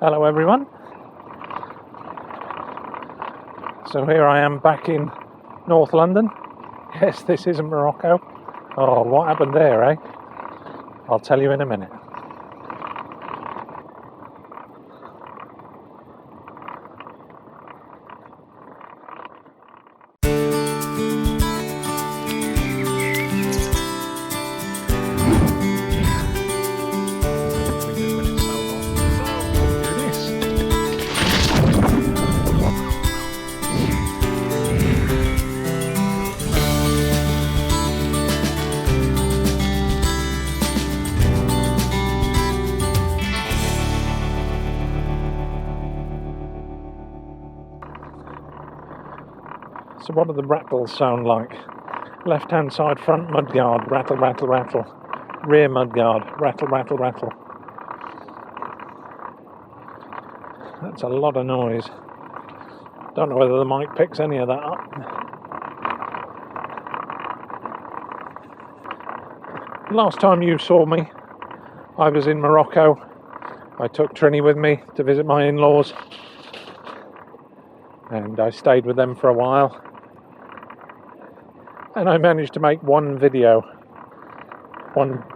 Hello everyone. So here I am back in North London. Yes, this isn't Morocco. Oh, what happened there, eh? I'll tell you in a minute. So what do the rattles sound like? Left hand side front mudguard, rattle, rattle, rattle. Rear mudguard, rattle, rattle, rattle. That's a lot of noise. Don't know whether the mic picks any of that up. Last time you saw me, I was in Morocco. I took Trini with me to visit my in-laws, and I stayed with them for a while. And I managed to make one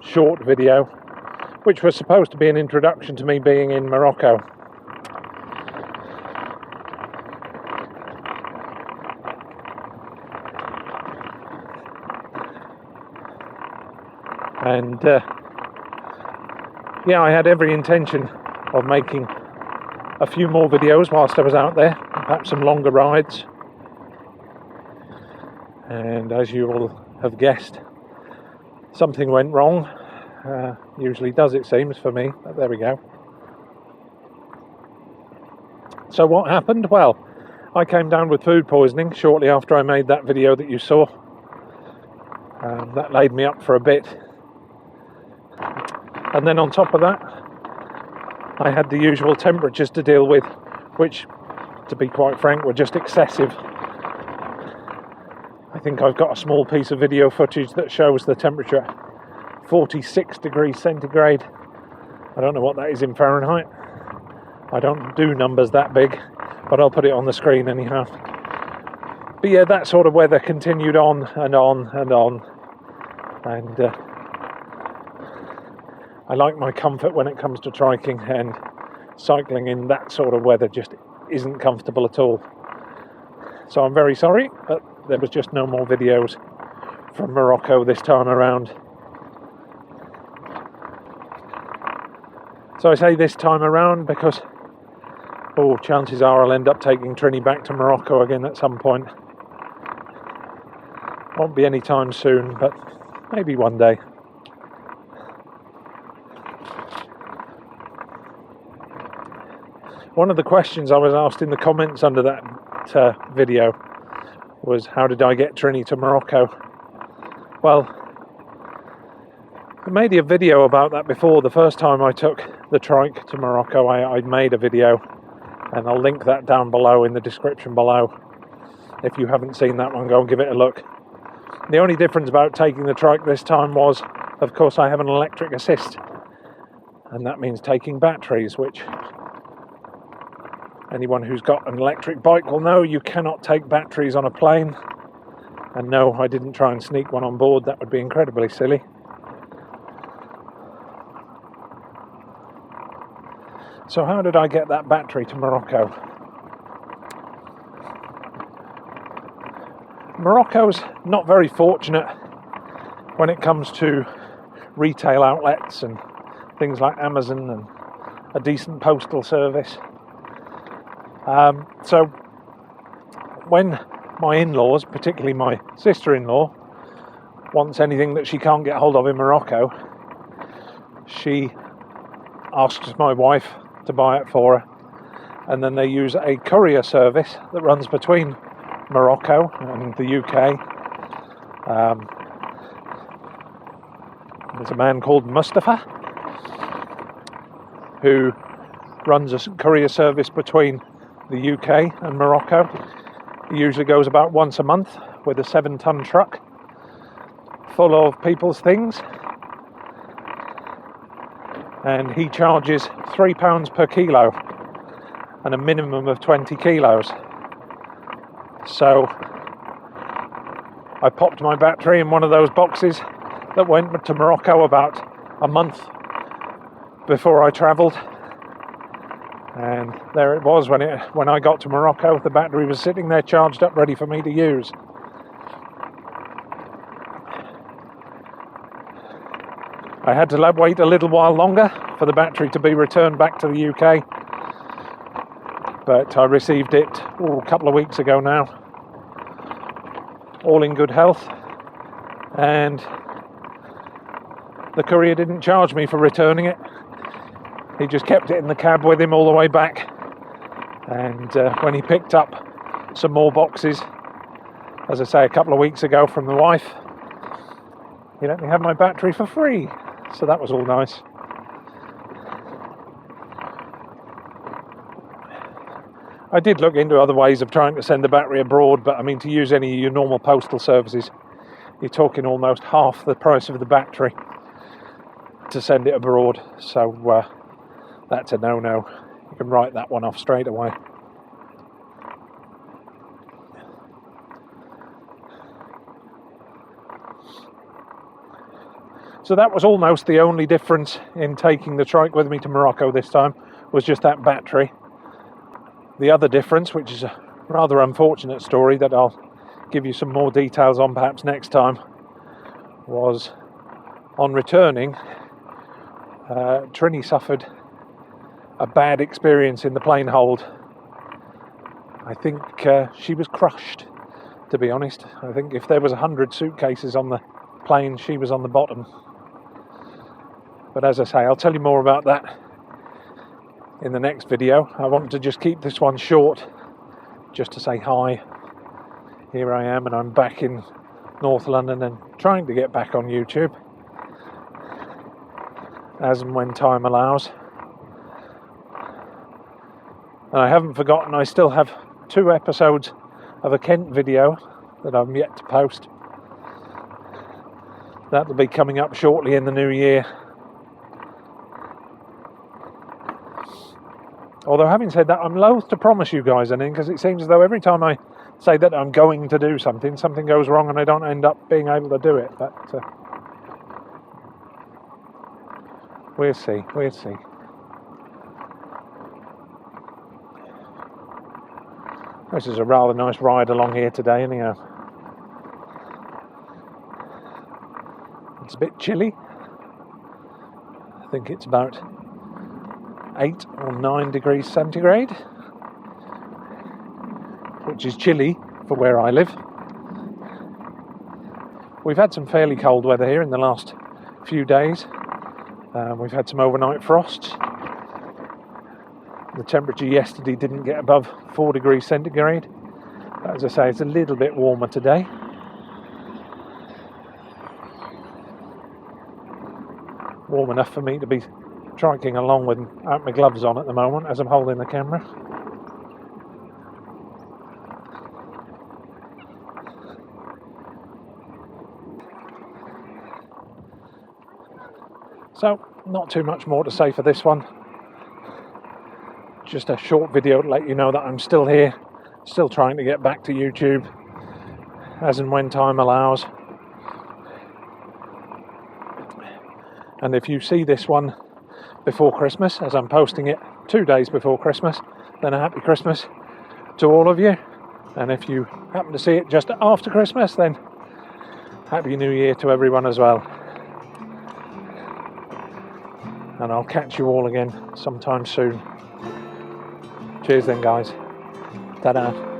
short video, which was supposed to be an introduction to me being in Morocco. And yeah, I had every intention of making a few more videos whilst I was out there, perhaps some longer rides. And as you all have guessed, something went wrong. Usually does, it seems, for me, but there we go. So what happened? Well, I came down with food poisoning shortly after I made that video that you saw. That laid me up for a bit. And then on top of that, I had the usual temperatures to deal with, which, to be quite frank, were just excessive. I think I've got a small piece of video footage that shows the temperature at 46 degrees centigrade. I don't know what that is in Fahrenheit. I don't do numbers that big, but I'll put it on the screen anyhow. But yeah, that sort of weather continued on and on and on. And I like my comfort when it comes to triking, and cycling in that sort of weather just isn't comfortable at all. So I'm very sorry, but there was just no more videos from Morocco this time around. So I say this time around because, chances are I'll end up taking Trini back to Morocco again at some point. Won't be any time soon, but maybe one day. One of the questions I was asked in the comments under that video was, how did I get Trini to Morocco? Well, I made a video about that before. The first time I took the trike to Morocco, I made a video, and I'll link that down below in the description below. If you haven't seen that one, go and give it a look. The only difference about taking the trike this time was, of course, I have an electric assist, and that means taking batteries, which anyone who's got an electric bike will know you cannot take batteries on a plane. And no, I didn't try and sneak one on board. That would be incredibly silly. So how did I get that battery to Morocco? Morocco's not very fortunate when it comes to retail outlets and things like Amazon and a decent postal service. So when my in-laws, particularly my sister-in-law, wants anything that she can't get hold of in Morocco, she asks my wife to buy it for her, and then they use a courier service that runs between Morocco and the UK. There's a man called Mustafa who runs a courier service between the UK and Morocco. He usually goes about once a month with a 7-ton truck full of people's things, and he charges £3 per kilo and a minimum of 20 kilos. So I popped my battery in one of those boxes that went to Morocco about a month before I travelled, and there it was when I got to Morocco. The battery was sitting there charged up, ready for me to use. I had to wait a little while longer for the battery to be returned back to the UK, but I received it a couple of weeks ago now, all in good health, and the courier didn't charge me for returning it. He just kept it in the cab with him all the way back, and when he picked up some more boxes, as I say, a couple of weeks ago from the wife, he let me have my battery for free, so that was all nice. I did look into other ways of trying to send the battery abroad, but I mean, to use any of your normal postal services, you're talking almost half the price of the battery to send it abroad, so that's a no-no. You can write that one off straight away. So that was almost the only difference in taking the trike with me to Morocco this time, was just that battery. The other difference, which is a rather unfortunate story that I'll give you some more details on perhaps next time, was on returning, Trini suffered a bad experience in the plane hold. I think she was crushed, to be honest. I think if there was 100 suitcases on the plane, she was on the bottom. But as I say, I'll tell you more about that in the next video. I want to just keep this one short, just to say hi. Here I am, and I'm back in North London and trying to get back on YouTube as and when time allows. And I haven't forgotten, I still have 2 episodes of a Kent video that I'm yet to post. That'll be coming up shortly in the new year. Although, having said that, I'm loath to promise you guys anything, because it seems as though every time I say that I'm going to do something, something goes wrong and I don't end up being able to do it. But we'll see. This is a rather nice ride along here today, anyhow. It's a bit chilly. I think it's about 8 or 9 degrees centigrade, which is chilly for where I live. We've had some fairly cold weather here in the last few days. We've had some overnight frosts. The temperature yesterday didn't get above 4 degrees centigrade. But as I say, it's a little bit warmer today. Warm enough for me to be triking along without my gloves on at the moment as I'm holding the camera. So, not too much more to say for this one. Just a short video to let you know that I'm still here, still trying to get back to YouTube as and when time allows. And if you see this one before Christmas, as I'm posting it 2 days before Christmas, then a happy Christmas to all of you. And if you happen to see it just after Christmas, then happy New Year to everyone as well. And I'll catch you all again sometime soon. Cheers then, guys. Ta-da.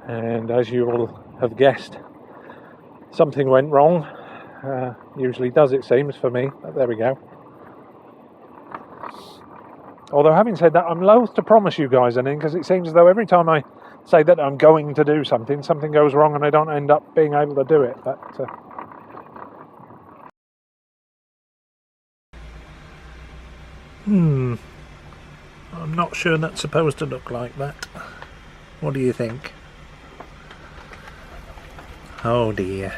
and as you all have guessed, something went wrong. Usually does, it seems, for me, but there we go. Although having said that, I'm loath to promise you guys anything, because it seems as though every time I say that I'm going to do something, something goes wrong and I don't end up being able to do it. But I'm not sure that's supposed to look like that. What do you think? Oh dear.